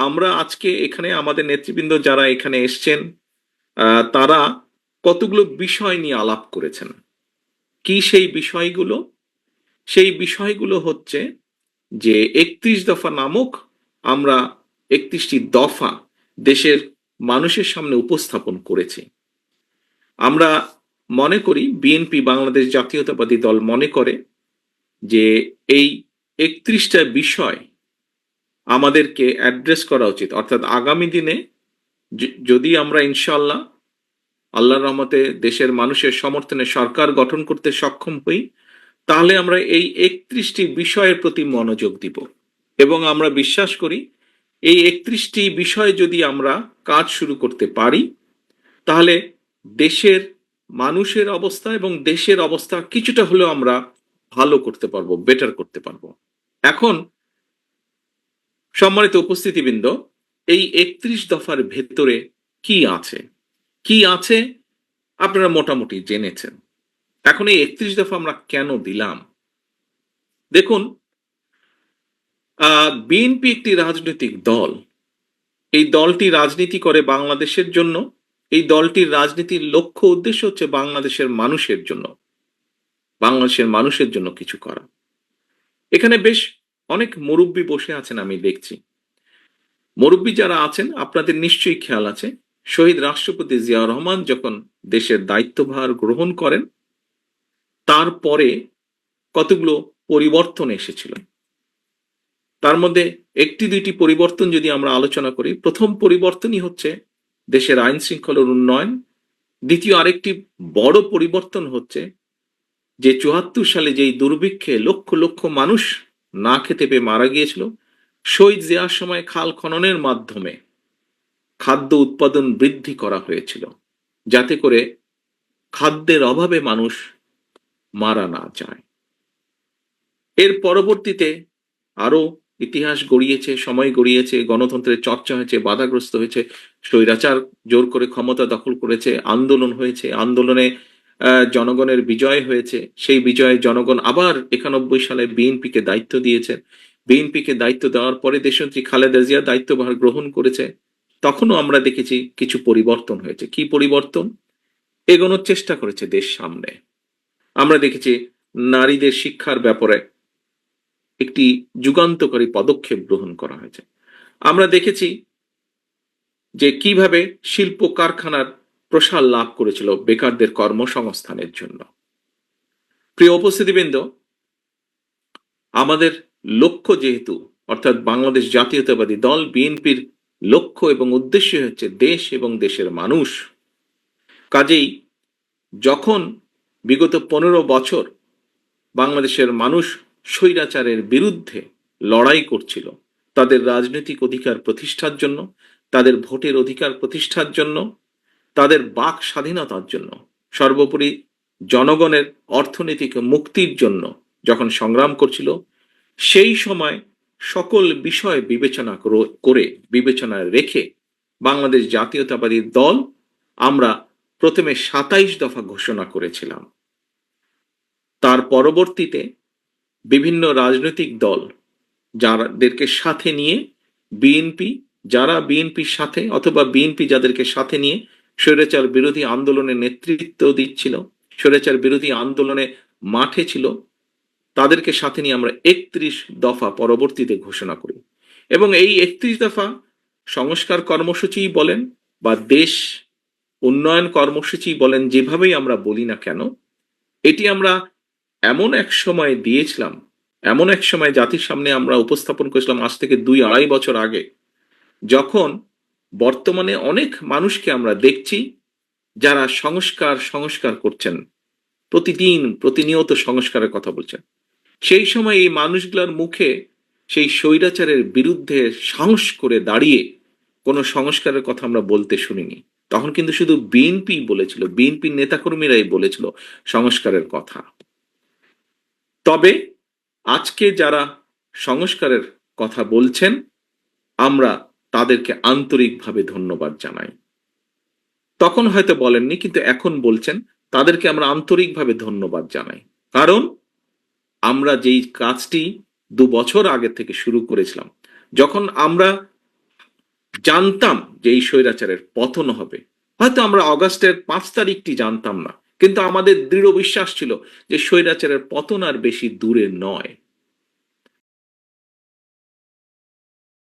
আমরা আজকে এখানে আমাদের নেতৃবৃন্দ যারা এখানে এসছেন, তারা কতগুলো বিষয় নিয়ে আলাপ করেছেন। কি সেই বিষয়গুলো? সেই বিষয়গুলো হচ্ছে যে ৩১ দফা নামক আমরা ৩১টি দফা দেশের মানুষের সামনে উপস্থাপন করেছি। আমরা মনে করি, বিএনপি বাংলাদেশ জাতীয়তাবাদী দল মনে করে যে এই ৩১টা বিষয় আমাদেরকে অ্যাড্রেস করা উচিত। অর্থাৎ আগামী দিনে যদি আমরা ইনশাল্লাহ আল্লাহর রহমতে দেশের মানুষের সমর্থনে সরকার গঠন করতে সক্ষম হই, তাহলে আমরা এই ৩১টি বিষয়ের প্রতি মনোযোগ দিব। এবং আমরা বিশ্বাস করি এই ৩১টি বিষয়ে যদি আমরা কাজ শুরু করতে পারি, তাহলে দেশের মানুষের অবস্থা এবং দেশের অবস্থা কিছুটা হলেও আমরা ভালো করতে পারবো, বেটার করতে পারবো। এখন সম্মানিত উপস্থিতিবৃন্দ, এই ৩১ দফার ভেতরে কি আছে কি আছে আপনারা মোটামুটি জেনেছেন। এখন এই ৩১ দফা আমরা কেন দিলাম? দেখুন, বিএনপি একটি রাজনৈতিক দল। এই দলটি রাজনীতি করে বাংলাদেশের জন্য। এই দলটির রাজনীতির লক্ষ্য উদ্দেশ্য হচ্ছে বাংলাদেশের মানুষের জন্য, বাংলাদেশের মানুষের জন্য কিছু করা। এখানে বেশ অনেক মুরব্বী বসে আছেন, আমি দেখছি। মুরব্বী যারা আছেন আপনাদের নিশ্চয়ই খেয়াল আছে, শহীদ রাষ্ট্রপতি জিয়াউর রহমান যখন দেশের দায়িত্বভার গ্রহণ করেন, তারপরে কতগুলো পরিবর্তন এসেছিল। তার মধ্যে একটি দুইটি পরিবর্তন যদি আমরা আলোচনা করি, প্রথম পরিবর্তনই হচ্ছে দেশের আইন শৃঙ্খলার উন্নয়ন। দ্বিতীয় আরেকটি বড় পরিবর্তন হচ্ছে যে ৭৪ সালে যেই দুর্ভিক্ষে লক্ষ লক্ষ মানুষ না খেতে পেয়ে মারা গিয়েছিল, শহীদ জিয়ার সময় খাল খননের মাধ্যমে খাদ্য উৎপাদন বৃদ্ধি করা হয়েছিল, যাতে করে খাদ্যের অভাবে মানুষ মারা না যায়। এর পরবর্তীতে আরো ইতিহাস গড়িয়েছে, সময় গড়িয়েছে, গণতন্ত্রের চর্চা হয়েছে, বাধাগ্রস্ত হয়েছে, স্বৈরাচার জোর করে ক্ষমতা দখল করেছে, আন্দোলন হয়েছে, আন্দোলনে জনগণের বিজয় হয়েছে। সেই বিজয়ে জনগণ আবার ৯১ সালে বিএনপিকে দায়িত্ব দিয়েছে। বিএনপিকে দায়িত্ব দেওয়ার পরে দেশনেত্রী খালেদা জিয়া দায়িত্বভার গ্রহণ করেছে। তখনও আমরা দেখেছি কিছু পরিবর্তন হয়েছে। কি পরিবর্তন? এগোনোর চেষ্টা করেছে দেশ সামনে। আমরা দেখেছি নারীদের শিক্ষার ব্যাপারে একটি যুগান্তকারী পদক্ষেপ গ্রহণ করা হয়েছে। আমরা দেখেছি যে কিভাবে শিল্প কারখানার প্রসার লাভ করেছিল বেকারদের কর্মসংস্থানের জন্য। প্রিয় উপস্থিতিবৃন্দ, আমাদের লক্ষ্য যেহেতু, অর্থাৎ বাংলাদেশ জাতীয়তাবাদী দল বিএনপির লক্ষ্য এবং উদ্দেশ্য হচ্ছে দেশ এবং দেশের মানুষ, কাজেই যখন বিগত ১৫ বছর বাংলাদেশের মানুষ স্বৈরাচারের বিরুদ্ধে লড়াই করছিল, তাদের রাজনৈতিক অধিকার প্রতিষ্ঠার জন্য, তাদের ভোটের অধিকার প্রতিষ্ঠার জন্য, তাদের বাক স্বাধীনতার জন্য, সর্বোপরি জনগণের অর্থনৈতিক মুক্তির জন্য যখন সংগ্রাম করছিল, সেই সময় সকল বিষয় বিবেচনায় রেখে বাংলাদেশ জাতীয়তাবাদী দল আমরা প্রথমে ২৭ দফা ঘোষণা করেছিলাম। তার পরবর্তীতে বিভিন্ন রাজনৈতিক দল যাদেরকে সাথে নিয়ে যারা বিএনপির সাথে অথবা বিএনপি যাদেরকে সাথে নিয়ে স্বৈরাচার বিরোধী আন্দোলনে নেতৃত্ব দিচ্ছিল, স্বৈরাচার বিরোধী আন্দোলনে মাঠে ছিল, তাদেরকে সাথে নিয়ে আমরা ৩১ দফা পরবর্তীতে ঘোষণা করি। এবং এই ৩১ দফা সংস্কার কর্মসূচি বলেন বা দেশ উন্নয়ন কর্মসূচি বলেন, যেভাবেই আমরা বলি না কেন, এটি আমরা এমন এক সময় দিয়েছিলাম, এমন এক সময় জাতির সামনে আমরা উপস্থাপন করেছিলাম আজ থেকে ২-২.৫ বছর আগে, যখন বর্তমানে অনেক মানুষকে আমরা দেখছি যারা সংস্কার করছেন, প্রতিনিয়ত সংস্কারের কথা বলছেন। সেই সময় এই মানুষগুলোর মুখে সেই স্বৈরাচারের বিরুদ্ধে সাহস করে দাঁড়িয়ে কোনো সংস্কারের কথা আমরা বলতে শুনিনি। তখন কিন্তু শুধু বিএনপি বলেছিল, বিএনপির নেতাকর্মীরাই বলেছিল সংস্কারের কথা। তবে আজকে যারা সংস্কারের কথা বলছেন, আমরা তাদেরকে আন্তরিকভাবে ধন্যবাদ জানাই। তখন হয়তো বলেননি, কিন্তু এখন বলছেন, তাদেরকে আমরা আন্তরিকভাবে ধন্যবাদ জানাই। কারণ আমরা যেই কাজটি ২ বছর আগে থেকে শুরু করেছিলাম, যখন আমরা জানতাম যে এই স্বৈরাচারের পতন হবে। হয়তো আমরা অগাস্টের 5 তারিখটি জানতাম না, কিন্তু আমাদের দৃঢ় বিশ্বাস ছিল যে স্বৈরাচারের পতন আর বেশি দূরে নয়।